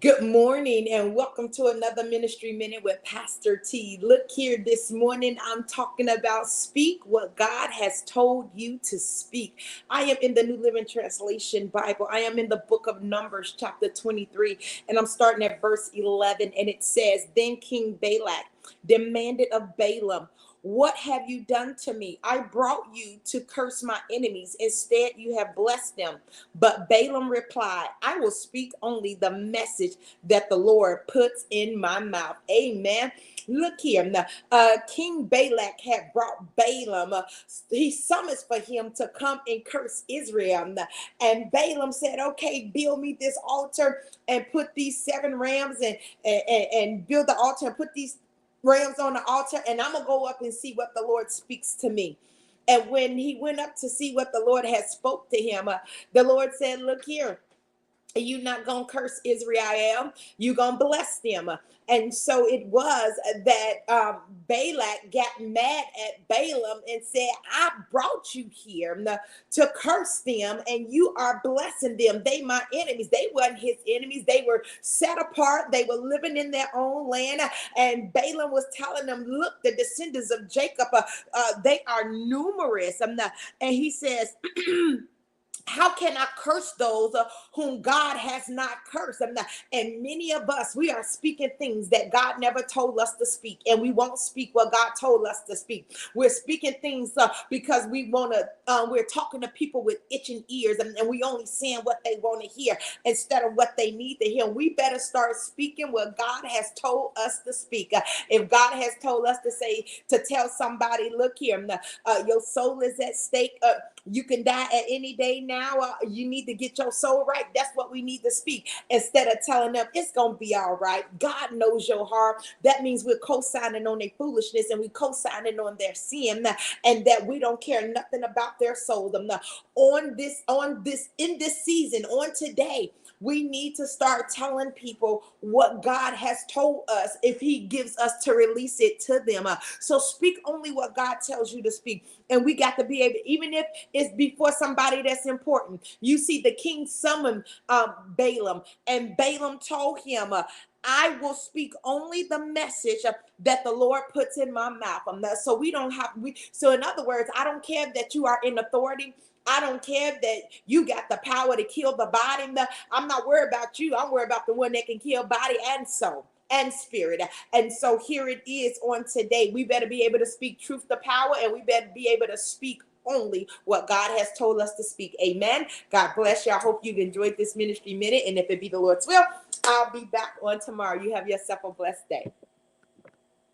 Good morning and welcome to another Ministry Minute with Pastor T. Look here, this morning I'm talking about speak what God has told you to speak. I am in the New Living Translation Bible. I am in the book of Numbers, chapter 23, and I'm starting at verse 11, and it says, Then King Balak demanded of Balaam, what have you done to me? I brought you to curse my enemies. Instead, you have blessed them. But Balaam replied, I will speak only the message that the Lord puts in my mouth. Amen. Look here. Now, King Balak had brought Balaam. He summons for him to come and curse Israel. And Balaam said, okay, build me this altar and put these 7 rams and build the altar and put these rams on the altar, and I'm gonna go up and see what the Lord speaks to me. And when he went up to see what the Lord had spoke to him, the Lord said, look here, you're not going to curse Israel. You're going to bless them. And so it was that Balak got mad at Balaam and said, I brought you here to curse them, and you are blessing them. They my enemies. They weren't his enemies. They were set apart. They were living in their own land. And Balaam was telling them, look, the descendants of Jacob, they are numerous. And he says, how can I curse those whom God has not cursed? And many of us, we are speaking things that God never told us to speak, and we won't speak what God told us to speak. We're speaking things because we want to, we're talking to people with itching ears, and we only saying what they want to hear instead of what they need to hear. We better start speaking what God has told us to speak. If God has told us to say, to tell somebody, look here, your soul is at stake. You can die at any day now. You need to get your soul right. That's what we need to speak. Instead of telling them it's going to be all right. God knows your heart. That means we're co-signing on their foolishness, and we co-signing on their sin, and that we don't care nothing about their soul. In this season, on today, we need to start telling people what God has told us if he gives us to release it to them. So speak only what God tells you to speak. And we got to be able, even if it's before somebody that's important. You see, the king summoned Balaam, and Balaam told him, I will speak only the message that the Lord puts in my mouth. So we don't have, so in other words, I don't care that you are in authority. I don't care that you got the power to kill the body. I'm not worried about you. I'm worried about the one that can kill body and soul and spirit. And so here it is on today. We better be able to speak truth to power, and we better be able to speak only what God has told us to speak. Amen. God bless you. I hope you've enjoyed this Ministry Minute. And if it be the Lord's will, I'll be back on tomorrow. You have yourself a blessed day.